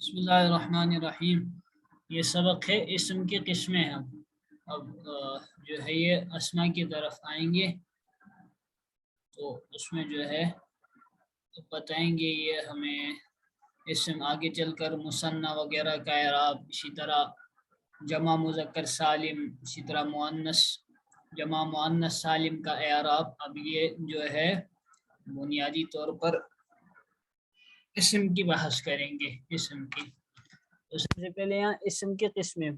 بسم اللہ الرحمن الرحیم. یہ سبق ہے اسم کی قسمیں ہیں. اب جو ہے یہ اسما کی طرف آئیں گے تو اس میں جو ہے بتائیں گے یہ ہمیں اسم آگے چل کر مثنی وغیرہ کا اعراب، اسی طرح جمع مذکر سالم، اسی طرح مؤنث جمع مؤنث سالم کا اعراب. اب یہ جو ہے بنیادی طور پر اسم کی بحث کریں گے. اسم کی تو سب سے پہلے یہاں اسم کی قسمیں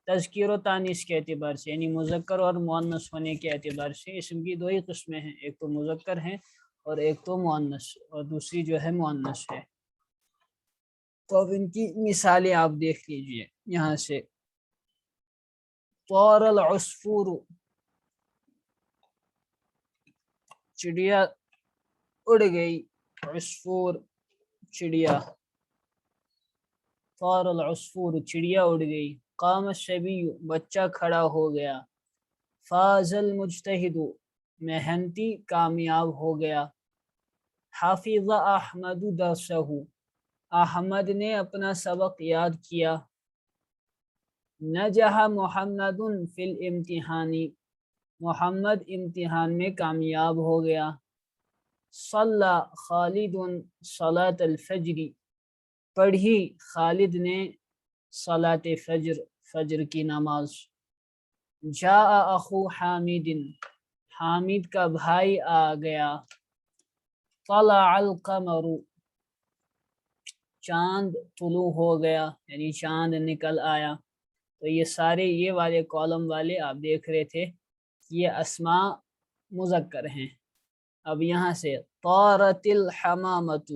تذکیر و تانیث کے اعتبار سے، یعنی مذکر اور مؤنث ہونے کے اعتبار سے اسم کی دو ہی قسمیں ہیں، ایک تو مذکر ہے اور ایک تو مؤنث، اور دوسری جو ہے مؤنث ہے. تو اب ان کی مثالیں آپ دیکھ لیجئے یہاں سے. طار العصفور، چڑیا اڑ گئی. عصفور چڑیا. طار العصفور چڑیا اڑ گئی. قام الشبی بچہ کھڑا ہو گیا. فاز المجتہد محنتی کامیاب ہو گیا. حافظ احمد درسہ احمد نے اپنا سبق یاد کیا. نجح محمد فی الامتحانی محمد امتحان میں کامیاب ہو گیا. صلی خالد صلاۃ الفجر پڑھی خالد نے صلاۃ فجر فجر کی نماز. جاء اخو حامد حامد کا بھائی آ گیا. طلع القمر چاند طلوع ہو گیا، یعنی چاند نکل آیا. تو یہ سارے یہ والے کالم والے آپ دیکھ رہے تھے یہ اسماء مذکر ہیں. اب یہاں سے طارت الحمامۃ،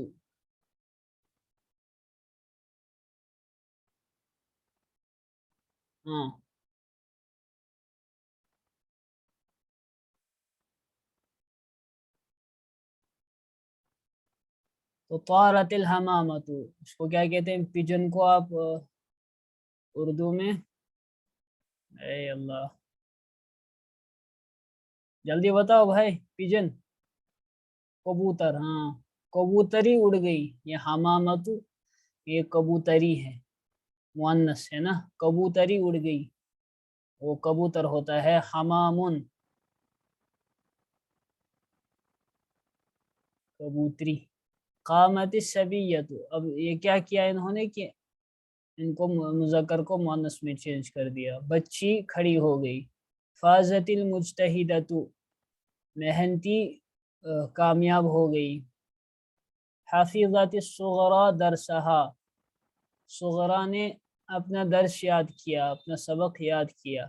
تو طارت الحمامۃ اس کو کیا کہتے ہیں؟ پجن کو آپ اردو میں، اے اللہ جلدی بتاؤ بھائی. پجن کبوتر. ہاں کبوتری اڑ گئی. یہ حمامت یہ کبوتری ہے، مؤنث ہے نا. کبوتری اڑ گئی وہ کبوتر ہوتا ہے حمامن کبوتری. قامت الصبیۃ اب یہ کیا کیا انہوں نے کہ ان کو مذکر کو مؤنث میں چینج کر دیا. بچی کھڑی ہو گئی. فازت المجتہدۃ محنتی کامیاب ہو گئی. حافظت الصغریٰ درسہا صغرا نے اپنا درس یاد کیا، اپنا سبق یاد کیا.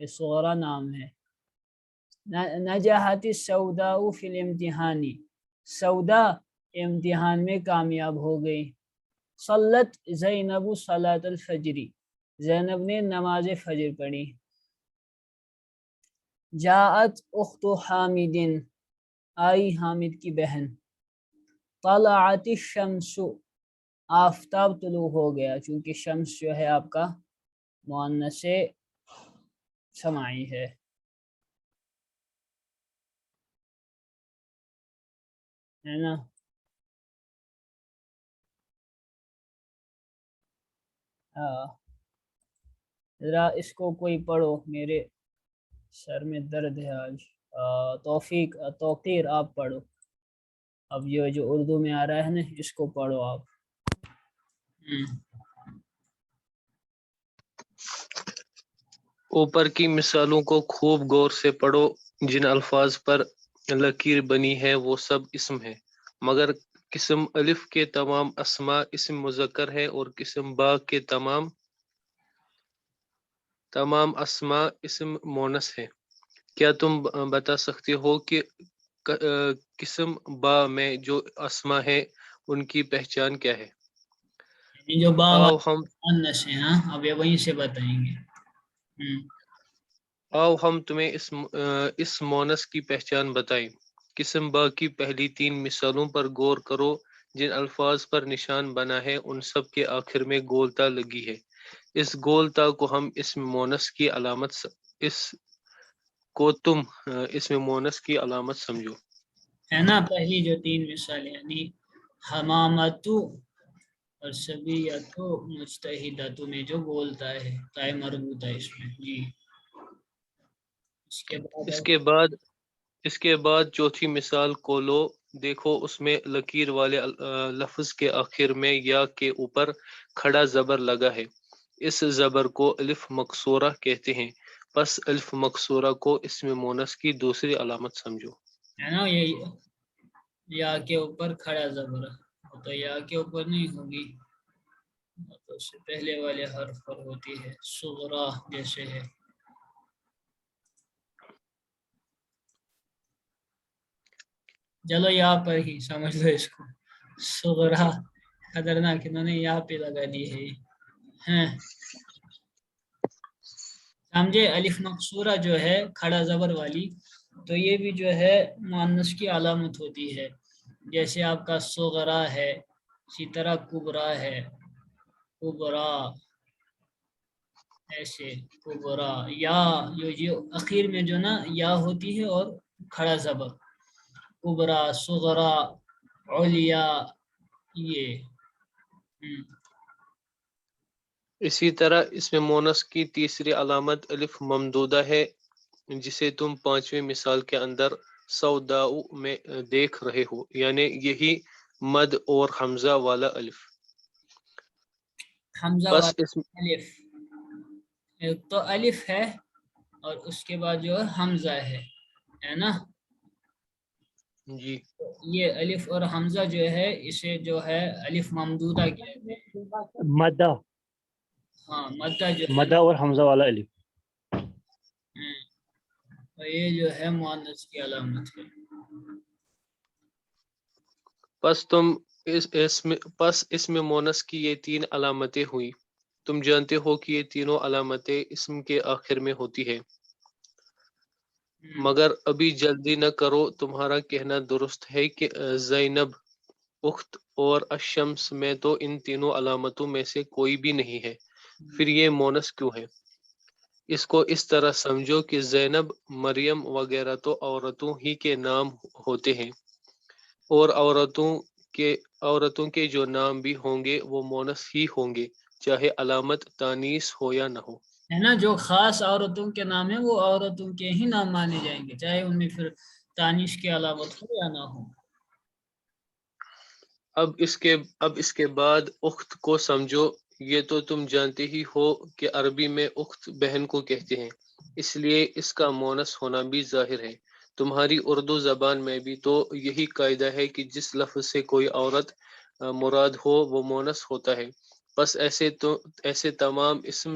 یہ صغرا نام ہے. نجحت السوداء فی الامتحان سودا امتحان میں کامیاب ہو گئی. صلت زینب صلاۃ الفجر زینب نے نماز فجر پڑھی. جاءت اخت حامد آئی حامد کی بہن. طلعت الشمس آفتاب طلوع ہو گیا، چونکہ شمس جو ہے آپ کا مؤنث سماعی ہے نا. ذرا اس کو کوئی پڑھو، میرے سر میں درد ہے آج. توفیق توقیر آپ پڑھو. اب یہ جو اردو میں آ رہا ہے نا اس کو پڑھو آپ. اوپر کی مثالوں کو خوب غور سے پڑھو. جن الفاظ پر لکیر بنی ہے وہ سب اسم ہے، مگر قسم الف کے تمام اسماء اسم مذکر ہے اور قسم با کے تمام اسماء اسم مونس ہے. کیا تم بتا سکتے ہو کہ قسم با میں جو اسماء ہے ان کی پہچان کیا ہے؟ جو با مؤنث ہیں. ہاں اب یہ وہیں سے بتائیں گے. آؤ ہم تمہیں اس مونس کی پہچان بتائیں. قسم با کی پہلی 3 مثالوں پر غور کرو. جن الفاظ پر نشان بنا ہے ان سب کے آخر میں گولتا لگی ہے. اس گولتا کو ہم اسم مونس کی علامت سمجھو ہے نا. پہلی جو 3 مثالیں یعنی حمامتو اور سبھی یا تو مجتہداتو میں جو بولتا ہے تائے مربوط ہے اس میں جی. اس کے بعد اس کے بعد چوتھی مثال کو لو. دیکھو اس میں لکیر والے لفظ کے آخر میں یا کے اوپر کھڑا زبر لگا ہے. اس زبر کو الف مقصورہ کہتے ہیں. پس الف مقصورہ کو اسم مونس کی دوسری علامت سمجھو. ہے نا یہ یا کے اوپر کھڑا زبر تو یا کے اوپر نہیں ہوگی تو اس سے پہلے والے حرف پر ہوتی ہے صغرا جیسے ہے. چلو یہاں پر ہی سمجھ لو اس کو صغرا خطرناک انہوں نے یہاں پہ لگا دی ہے ہاں سمجھے. الف مقصورہ جو ہے کھڑا زبر والی تو یہ بھی جو ہے مؤنث کی علامت ہوتی ہے. جیسے آپ کا صغرا ہے اسی طرح کبرا ہے کبرا ایسے کبرا یا جو اخیر میں جو نا یا ہوتی ہے اور کھڑا زبر کبرا صغرا علیا یہ اسی طرح اس میں مونس کی تیسری علامت الف ممدودہ ہے جسے تم پانچویں مثال کے اندر سوداء میں دیکھ رہے ہو. یعنی یہی مد اور حمزہ والا الف. حمزہ بس والا اس الف ایک تو الف ہے اور اس کے بعد جو ہے حمزہ ہے نا. جی یہ الف اور حمزہ جو ہے اسے جو ہے الف ممدودہ کہتے ہیں. مدہ ہاں مدہ جو ہے مدہ اور حمزہ والا الف. اور یہ جو ہے مؤنث کی علامت ہے. پس اس میں مونس کی یہ تین علامتیں ہوئی. تم جانتے ہو کہ یہ تینوں علامتیں اسم کے آخر میں ہوتی ہے. مگر ابھی جلدی نہ کرو. تمہارا کہنا درست ہے کہ زینب اخت اور الشمس میں تو ان تینوں علامتوں میں سے کوئی بھی نہیں ہے. پھر یہ مونس کیوں ہے؟ اس کو اس طرح سمجھو کہ زینب مریم وغیرہ تو عورتوں ہی کے نام ہوتے ہیں اور عورتوں کے جو نام بھی ہوں گے وہ مونس ہی ہوں گے چاہے علامت تانیث ہو یا نہ ہو. ہے نا. جو خاص عورتوں کے نام ہیں وہ عورتوں کے ہی نام مانے جائیں گے چاہے ان میں پھر تانیث کی علامت ہو یا نہ ہو. اب اس کے بعد اخت کو سمجھو. یہ تو تم جانتے ہی ہو کہ عربی میں اخت بہن کو کہتے ہیں. اس لیے اس کا مونس ہونا بھی ظاہر ہے. تمہاری اردو زبان میں بھی تو یہی قاعدہ ہے کہ جس لفظ سے کوئی عورت مراد ہو وہ مونس ہوتا ہے. بس ایسے تمام اسم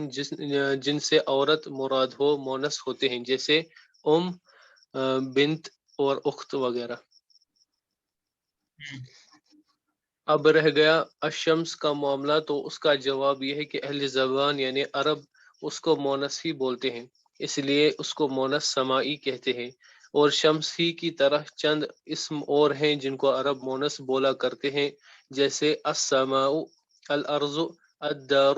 جن سے عورت مراد ہو مونس ہوتے ہیں جیسے بنت اور اخت وغیرہ. اب رہ گیا الشمس کا معاملہ. تو اس کا جواب یہ ہے کہ اہل زبان یعنی عرب اس کو مونس ہی بولتے ہیں. اس لیے اس کو مونس سمائی کہتے ہیں. اور شمس ہی کی طرح چند اسم اور ہیں جن کو عرب مونس بولا کرتے ہیں جیسے السماء الارض الدار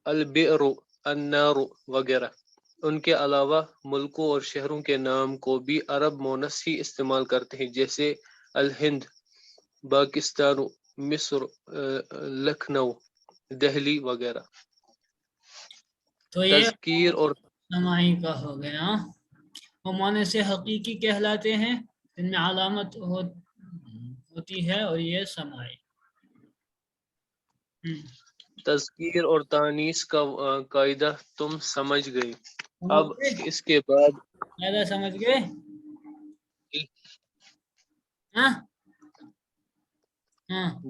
البئر النار وغیرہ. ان کے علاوہ ملکوں اور شہروں کے نام کو بھی عرب مونس ہی استعمال کرتے ہیں جیسے الہند پاکستان مصر لکھنؤ دہلی وغیرہ. تو یہ تذکیر اور سماعی کا ہو گیا. وہ مونس حقیقی کہلاتے ہیں ان میں علامت ہوتی ہے اور یہ سماعی. تذکیر اور تانیث کا قاعدہ تم سمجھ گئے. اب اس کے بعد زیادہ سمجھ گئے ہاں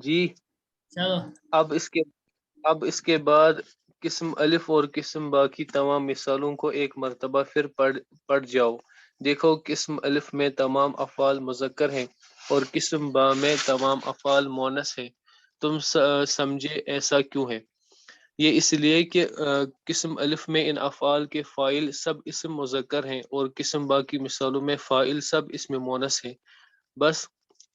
جی چلو. اب اس کے بعد قسم الف اور قسم با کی تمام مثالوں کو ایک مرتبہ پھر پڑھ جاؤ. دیکھو قسم الف میں تمام افعال مذکر ہیں اور قسم با میں تمام افعال مونس ہیں. تم سمجھے ایسا کیوں ہے؟ یہ اس لیے کہ قسم الف میں ان افعال کے فاعل سب اسم مذکر ہیں اور قسم با کی مثالوں میں فاعل سب اسم مونس ہیں. بس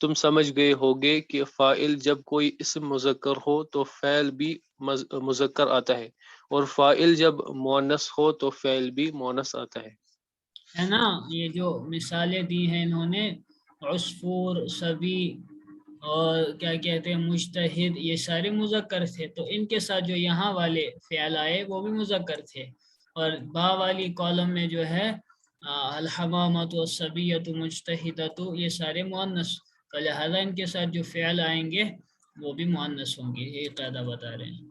تم سمجھ گئے ہوگے کہ فاعل جب کوئی اسم مذکر ہو تو فعل بھی مذکر آتا ہے اور فاعل جب مؤنث ہو تو فعل بھی مؤنث آتا ہے. ہے نا. یہ جو مثالیں دی ہیں انہوں نے عصفور سبی اور کیا کہتے ہیں مجتہد، یہ سارے مذکر تھے، تو ان کے ساتھ جو یہاں والے فعل آئے وہ بھی مذکر تھے، اور با والی کالم میں جو ہے الحمامۃ والصبیۃ مجتہدۃ یہ سارے مؤنث، تو لہذا ان کے ساتھ جو فعل آئیں گے وہ بھی مؤنث ہوں گے، یہی قاعدہ بتا رہے ہیں۔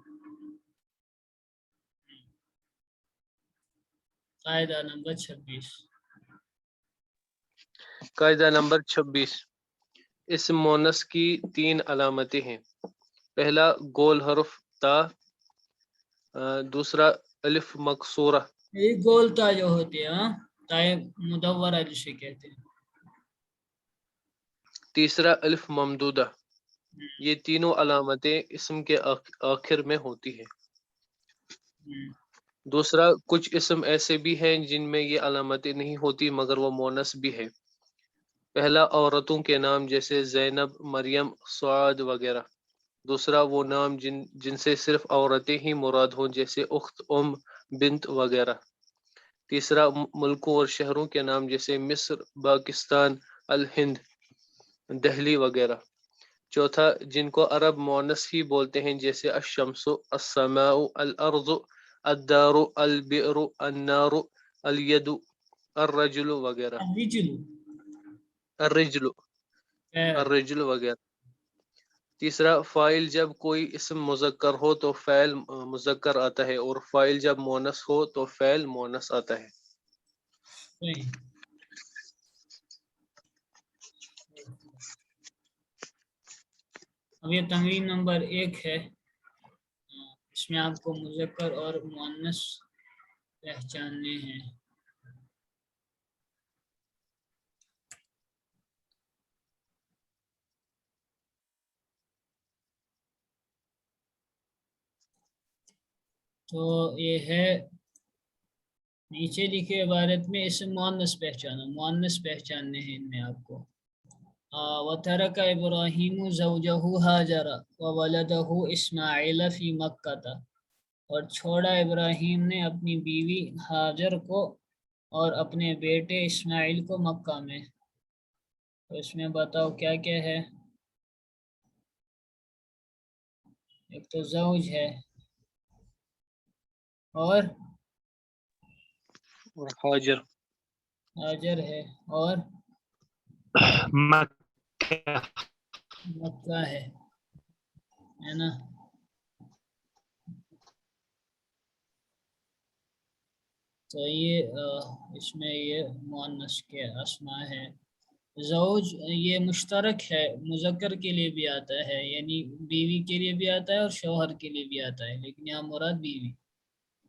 قاعدہ نمبر 26۔ قاعدہ نمبر 26، اسم مونس کی 3 علامتیں ہیں۔ پہلا گول حرف تا، دوسرا الف مکسورہ، یہ گولتا جو ہوتے ہیں تائے مدورہ جسے کہتے ہیں، تیسرا الف ممدودہ۔ یہ تینوں علامتیں اسم کے آخر میں ہوتی ہیں۔ دوسرا کچھ اسم ایسے بھی ہیں جن میں یہ علامتیں نہیں ہوتی مگر وہ مونس بھی ہے۔ پہلا عورتوں کے نام جیسے زینب، مریم، سعاد وغیرہ۔ دوسرا وہ نام جن سے صرف عورتیں ہی مراد ہوں جیسے اخت، بنت وغیرہ۔ تیسرا ملکوں اور شہروں کے نام جیسے مصر، پاکستان، الہند، دہلی وغیرہ۔ چوتھا جن کو عرب مونس ہی بولتے ہیں جیسے الشمس، السماء، الارض، الدار، البئر، النار، الید، الرجل وغیرہ، الرجل وغیرہ۔ تیسرا فاعل جب کوئی اسم مذکر ہو تو فعل مذکر آتا ہے، اور فاعل جب مونس ہو تو فعل مونس آتا ہے۔ اب یہ تمرین نمبر 1 ہے، اس میں آپ کو مذکر اور مؤنث پہچاننے ہیں۔ تو یہ ہے نیچے لکھے عبارت میں اسم مؤنث پہچانا، مؤنث پہچاننے ہیں ان میں آپ کو۔ وَتَرَكَ إِبْرَاهِيمُ زَوْجَهُ هَاجَرَ وَوَلَدَهُ إِسْمَاعِيلَ فِي مَكَّةَ، اور چھوڑا ابراہیم نے اپنی بیوی ہاجر کو اور اپنے بیٹے اسماعیل کو مکہ میں۔ تو اس میں بتاؤ کیا کیا ہے؟ ایک تو زوج ہے، اور ہاجر، ہاجر ہے، اور مکہ، مکہ ہے نا۔ تو یہ اس میں یہ مؤنث کے اسماء ہے۔ زوج یہ مشترک ہے، مذکر کے لیے بھی آتا ہے، یعنی بیوی کے لیے بھی آتا ہے اور شوہر کے لیے بھی آتا ہے، لیکن یہاں مراد بیوی۔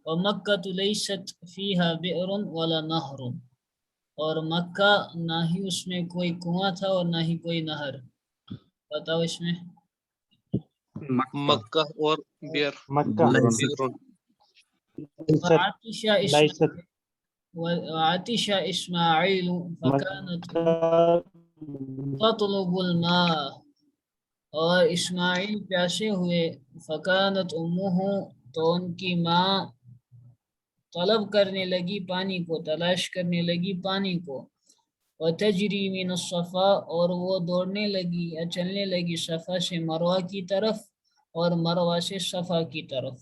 وَمَكَّةُ لَيْسَتْ فِيهَا بِئْرٌ وَلَا نَهْرٌ، اور مکہ نہ ہی اس میں کوئی کنواں تھا اور نہ ہی کوئی نہر۔ بتاؤ اس میں مکہ اور بیر، مکہ، وعطش اسماعیل فکانت تطلب الماء، اور اسماعیل پیاسے ہوئے، فکانت امہ، تو ان کی ماں طلب کرنے لگی پانی کو، تلاش کرنے لگی پانی کو۔ وتجری من الصفا، اور وہ دوڑنے لگی یا چلنے لگی صفا سے مروہ کی طرف اور مروہ سے صفا کی طرف۔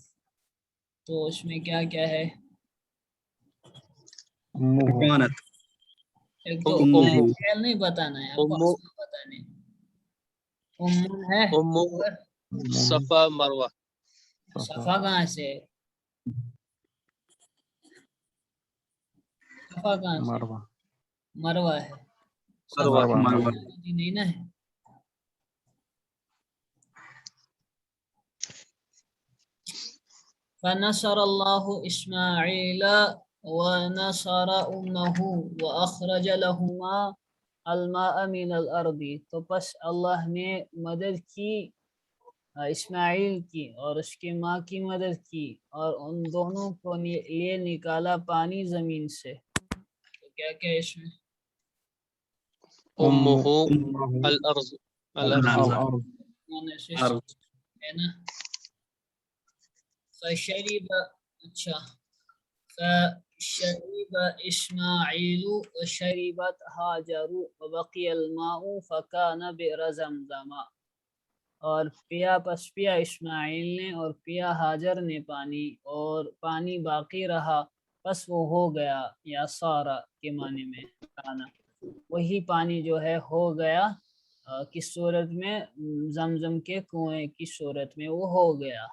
تو اس میں کیا کیا ہے؟ ایک تو فعل نہیں بتانا ہے آپ کو، اسما بتانے ہیں۔ ہے اور صفا مروہ۔ صفا کہاں سے؟ صفا کہاں سے؟ مروہ ہے، صفا نہیں نا ہے۔ فنصر اللہ اسماعیل ونصر امہ واخرج لہما الماء من الارض، تو پس اللہ نے مدد کی اسماعیل کی اور اس کی ماں کی مدد کی، اور ان دونوں کو لیے نکالا پانی زمین سے۔ تو کیا کیا اس میں؟ امہ الارض، ہے نا۔ فشرب، اچھا، فشرب اسماعیل وشربت ہاجر وبقی الماء فکان بئر زمزم، اور پیا پس پیا اسماعیل نے اور پیا ہاجر نے پانی اور پانی باقی رہا پس وہ ہو گیا یا سارا کے معنی میں کھانا وہی پانی جو ہے ہو گیا کس صورت میں زمزم کے کنویں کی صورت میں وہ ہو گیا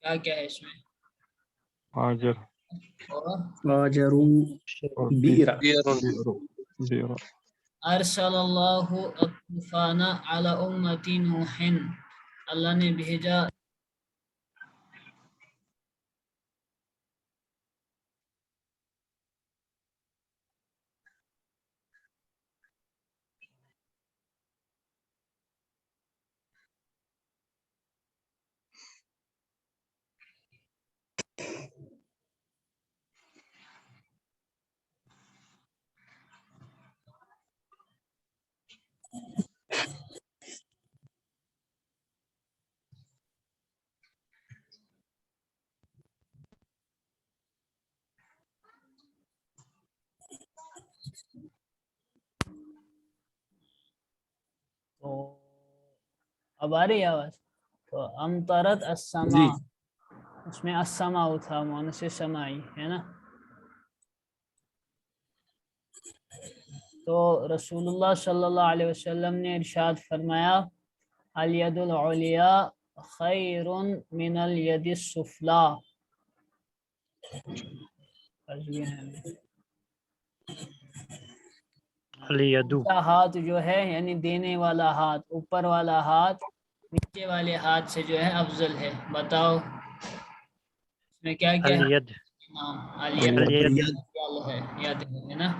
کیا ہے اس میں هاجر اور هاجروا بئر بئر ارسل اللہ الطوفان علی امت نوح اللہ نے بھیجا تو اب آ رہی آواز تو امطرت السما اس میں السما تھا مؤنث سمائی ہے نا تو رسول اللہ صلی اللہ علیہ وسلم نے ارشاد فرمایا الید العلیا خیر من الید السفلا اليد ہاتھ جو ہے یعنی دینے والا ہاتھ اوپر والا ہاتھ نیچے والے ہاتھ سے جو ہے افضل ہے بتاؤ اس میں کیا کیا ہے اليد نام اليد ہے یاد ہے نا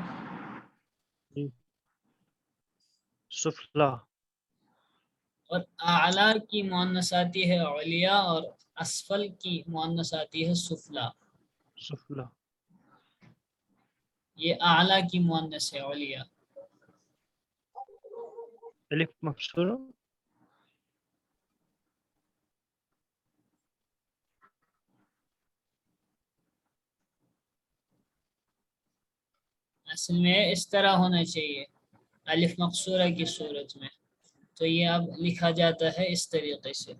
سفلا اور اعلیٰ کی مؤنث آتی ہے علیا اور اسفل کی مؤنث آتی ہے سفلا سفلا یہ اعلیٰ کی مؤنث ہے علیا الف مكسورة اصل میں اس طرح ہونا چاہیے الف مقصورہ کی صورت میں تو یہ اب لکھا جاتا ہے اس طریقے سے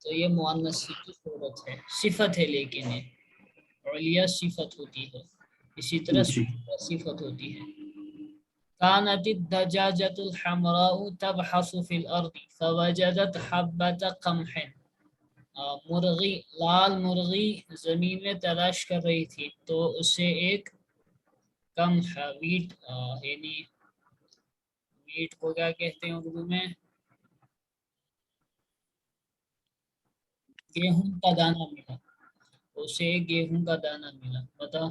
تو یہ مؤنث کی صورت ہے صفت ہے لیکن یہ علیا صفت ہوتی ہے اسی طرح صفت ہوتی ہے كانت الدجاجة الحمراء تبحث في الأرض فوجدت حبة قمح مرغی لال مرغی زمین میں تلاش کر رہی تھی تو اسے ایک قمح ویٹ یعنی ویٹ کو کیا کہتے ہیں اردو میں گیہوں کا دانہ ملا اسے ایک گیہوں کا دانہ ملا بتاؤ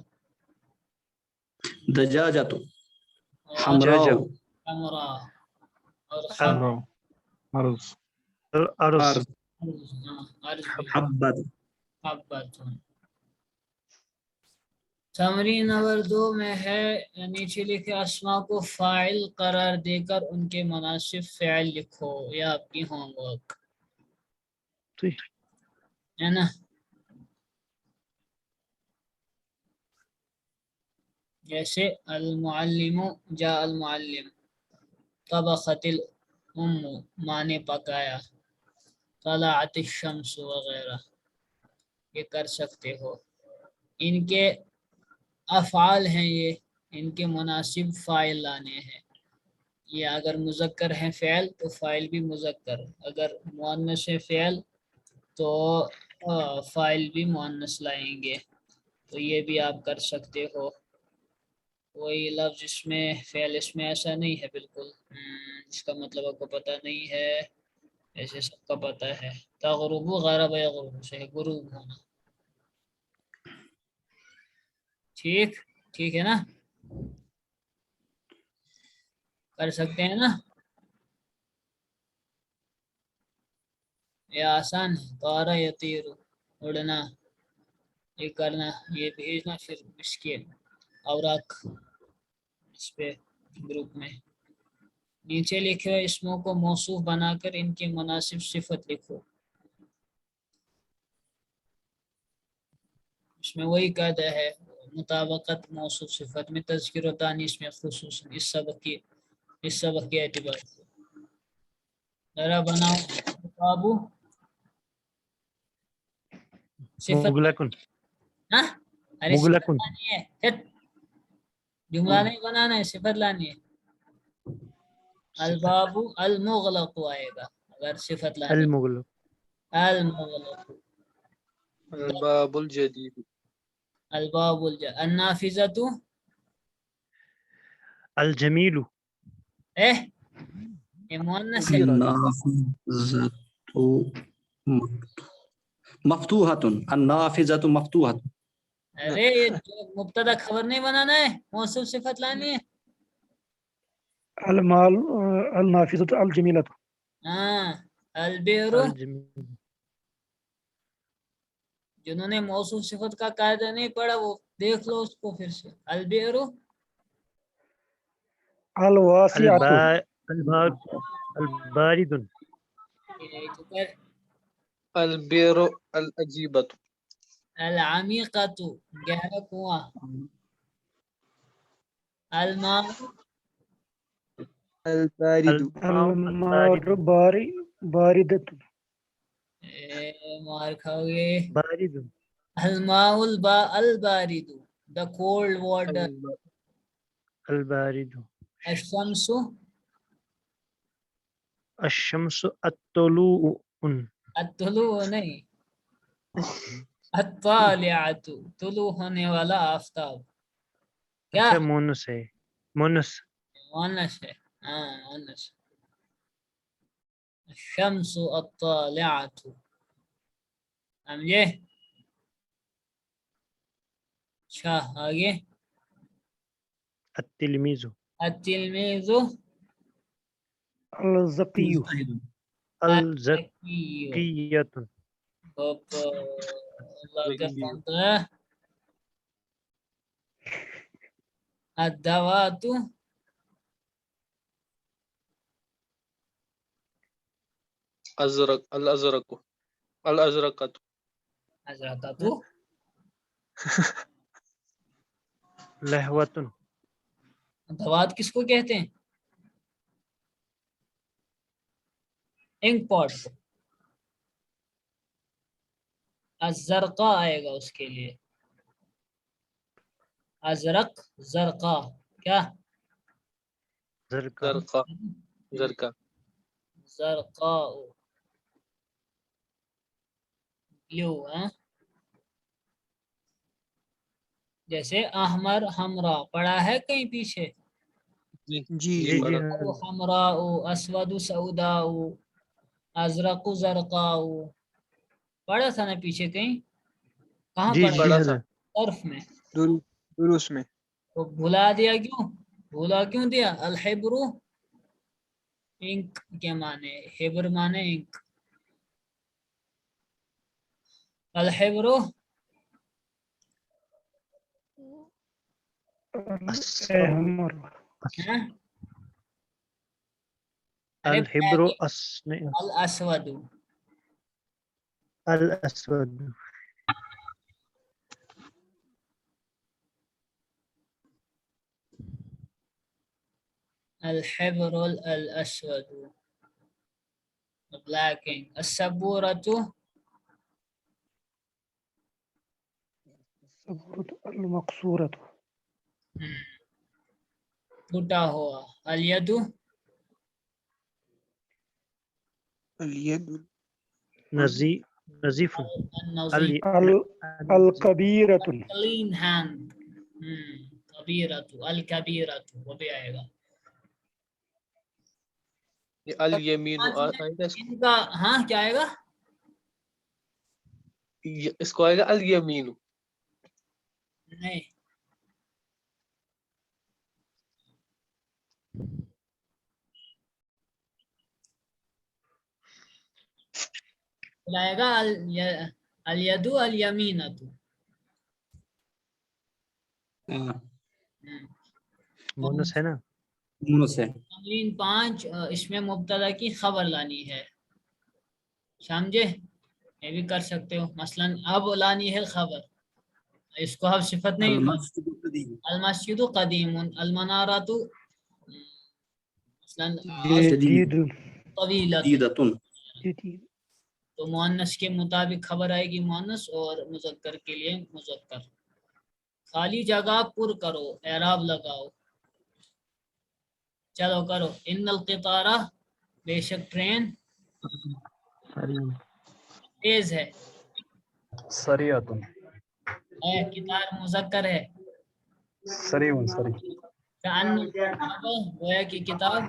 دجاجة دجاجة حمراء اور حمراء أرز الأرز حبة تمرین نمبر 2 میں ہے نیچے لکھے اسماء کو فاعل قرار دے کر ان کے مناسب فعل لکھو یا آپ کی ہوم ورک ہے نا جیسے المعلم جاء المعلم طبخت الام ماں نے پکایا طلعت الشمس وغیرہ یہ کر سکتے ہو ان کے افعال ہیں یہ ان کے مناسب فاعل لانے ہیں یہ اگر مذکر ہیں فعل تو فاعل بھی مذکر اگر مؤنث ہے فعل تو فاعل بھی مؤنث لائیں گے تو یہ بھی آپ کر سکتے ہو وہی لفظ اس میں فعل اس میں ایسا نہیں ہے بالکل اس کا مطلب آپ کو پتہ نہیں ہے ایسے سب کا پتہ ہے تغرب غرب یغرب سے غروب ہونا ٹھیک ہے نا کر سکتے ہیں نا یہ آسان ہے طارا یطیر اڑنا یہ کرنا یہ بھیجنا پھر مشکل اوراق اس پہ گروپ میں نیچے لکھے ہوئے اسموں کو موصوف بنا کر ان کے مناسب صفت لکھو اس میں وہی قاعدہ ہے مطابقت موصوف صفت میں تذکر و تانیث میں خصوصاً اس سبق کے اعتبار سے ذرا بناؤ بابو صفت مغلقن ہاں ارے صفت مغلقن لانی ہے ہٹ، جملہ نہیں بنانا ہے، صفت لانی ہے. البابو المغلق آئے گا اگر صفت لانی المغلق المغلق. الباب الجدید الباب النافذة الجمیل ايه یہ مؤنث ہے. النافذة مفتوحة النافذة مفتوحة. ارے یہ مبتدا خبر نہیں بنانا ہے، موصوف صفت لانی ہے. المال النافذة الجمیلة ہاں البئر، الجمیل جنہوں نے موصوف صفت کا قاعدہ نہیں پڑھا وہ دیکھ لو اس کو پھر سے. البئر الواسعة البارد البیر العجیبۃ العمیقۃ گہرا کنواں. الماء البارد المار باردة مار کھاؤ گے. بارد الماء البارد the cold water. البارد الشمس الشمس الطلوع الطلوع نہیں، الطالعۃ طلوع ہونے والا آفتاب. کیا اچھا مونس ہے مونس مؤنث ہے؟ ہاں مؤنث. الشمس الطالعۃ، سمجھے؟ اچھا آگے. التلميذ التلمیذ الزكي الذكي. الزكية اللہ کیا بنتا ہے. الدوات ازرق الازرق الازرقۃ حضرات لهوة دوات کس کو کہتے ہیں؟ انک پاٹ کو. الزرقاء آئے گا اس کے لیے. ازرق زرقا کیا زرقاء زرقا زرقا زرقاء بلو. جیسے احمر حمرا پڑا ہے کہیں پیچھے. جی جی پڑھا. حمراء اسود سوداء ازرق زرقاء پڑا تھا نا پیچھے کہیں. کہاں جی پڑا؟ پڑھا جی تھا طرف میں. دروس میں. تو بھلا دیا کیوں؟ بھولا کیوں دیا؟ الحبر انک کے معنی، حبر معنی انک. الحبر الأحمر الحبر الاسود الأسود الحبر الاسود black ink. السبورة المقصورة ٹوٹا ہوا. الید الید نزيف النظيف الكبيرة clean hand. کبیرۃ الکبیرۃ وہ بھی آئے گا. یہ الیمین آئے گا ان کا ہاں کیا آئے گا؟ اس کو آئے گا الیمین. نہیں لائے گا الید الیمینۃ. مونس ہے نا. تمرین 5 اس میں مبتدا کی خبر لانی ہے. سمجھے؟ یہ بھی کر سکتے ہو. مثلا اب لانی ہے خبر، اس کو اب صفت نہیں. المسجد قدیم المنارات مثلا جدید طویلۃ، جدیدۃ جدید تو مؤنث کے مطابق خبر آئے گی مؤنث اور مذکر کے لیے مذکر. خالی جگہ پر کرو، اعراب لگاؤ. چلو کرو. ان القطارہ، بے شک ٹرین تیز ہے. سریعۃ قطار مذکر ہے. سریع سریع کأن الکتاب، گویا کی کتاب.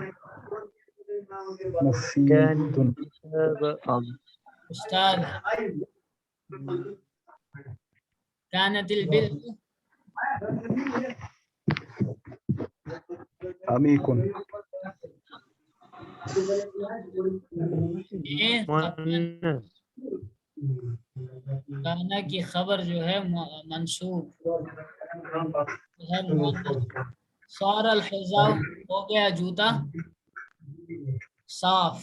كان مفید الكتاب استاد ہے. كانت البلد، عمیق مؤنث کانا کی خبر جو ہے منصوب ہے مؤنث. صار الحذاء، ہو گیا جوتا صاف.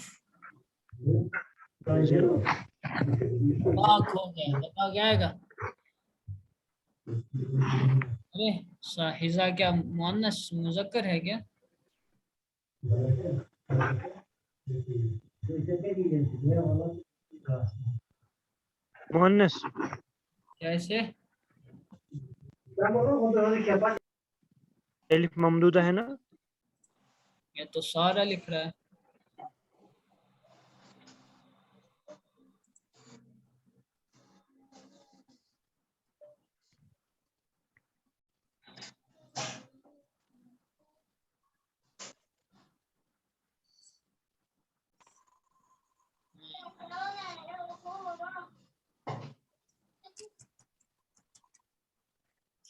پاک ہو گیا، پاک آئے گا. ارے حذاء کیا مؤنث مذکر ہے کیا؟ مؤنث کیسے؟ الف ممدودہ ہے نا. یہ تو سارا لکھ رہا ہے.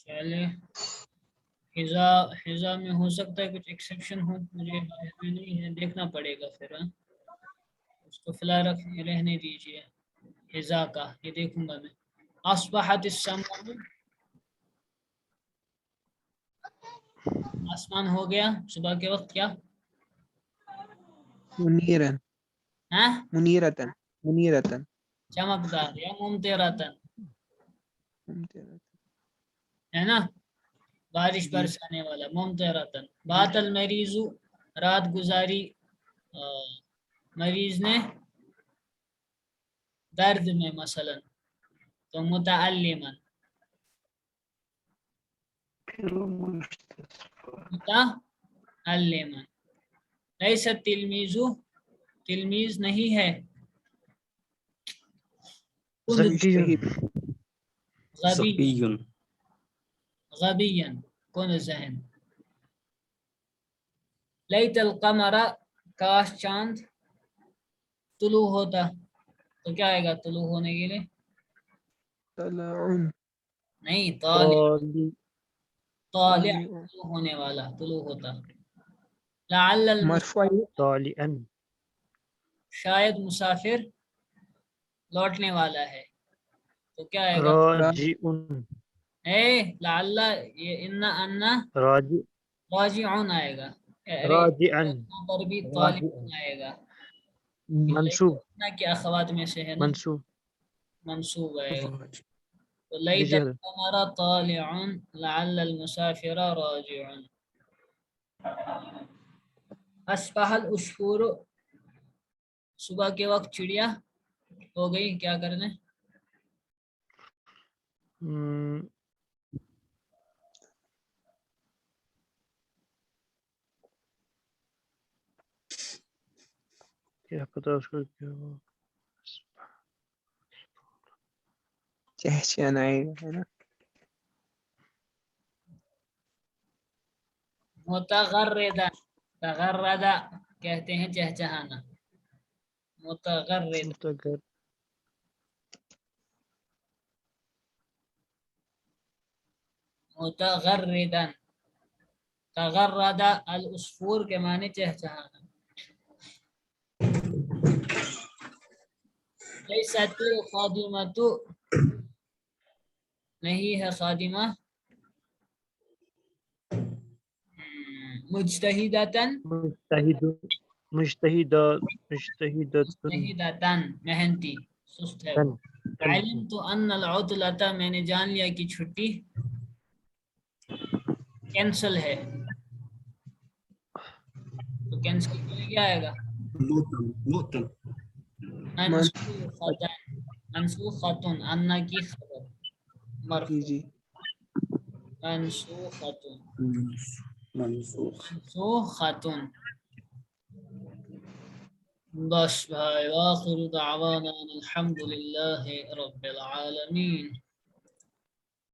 چلے حذا میں ہو سکتا ہے کچھ ایکسیپشن ہو، مجھے نہیں ہے، دیکھنا پڑے گا پھر. اس کو فی الحال رہنے دیجیے. حذا کا یہ دیکھوں گا میں. اصبحت السماء، آسمان ہو گیا صبح کے وقت کیا؟ منیرن ہاں منیرتن منیرتن چمکدار یا ممطرتن ہے نا، بارش برسانے والا. ممطرتن. بات المریض، رات گزاری مریض نے درد میں مثلا، تو متعلما. متعلما. لیس التلمیذ، تلمیذ نہیں ہے. مجتہد غبی، ذکی غبیا، کون ذہن. لیت القمر، کاش چاند طلوع ہوتا، تو کیا آئے گا طلوع ہونے کے لیے؟ طلعن نہیں، طالع. طالع طالع طلوع ہونے والا، طلوع ہوتا. لعل مرفوع طالعا شاید مسافر لوٹنے والا ہے، تو کیا آئے گا؟ راجع لعل، یہ ان راجع راجعون آئے گا. راجعا یہاں پر بھی طالعون آئے گا. منصوب ان کے اخوات میں سے ہے نا، منصوب منصوب آئے گا. تو لیت بجهل القمر طالع لعل المسافر راجع. اصبح العصفور، صبح کے وقت چڑیا ہو گئی. کیا کرنے؟ کیا پتا اس کو کیا ہوا. چہچہنائے ہے نا. متغردا، تغردا کہتے ہیں چہچہانا. متغرد، متغر متغردا. تغرد العصفور کے معنی چہچہانا. لیست الخادمۃ، نہیں ہے خادمہ. مجتہدتن، مجتہد مجتہدتن محنتی، سست ہے. علمت ان العطلۃ، میں نے جان لیا کہ چھٹی کینسل ہے. تو کینسل کے لیے کیا آئے گا؟ مؤتم منسوخۃ انا کی خبر جی مرفوع جی منسوخۃ منسوخ منسوخۃ بس بھائی، وآخر دعوانا الحمد للہ رب العالمین.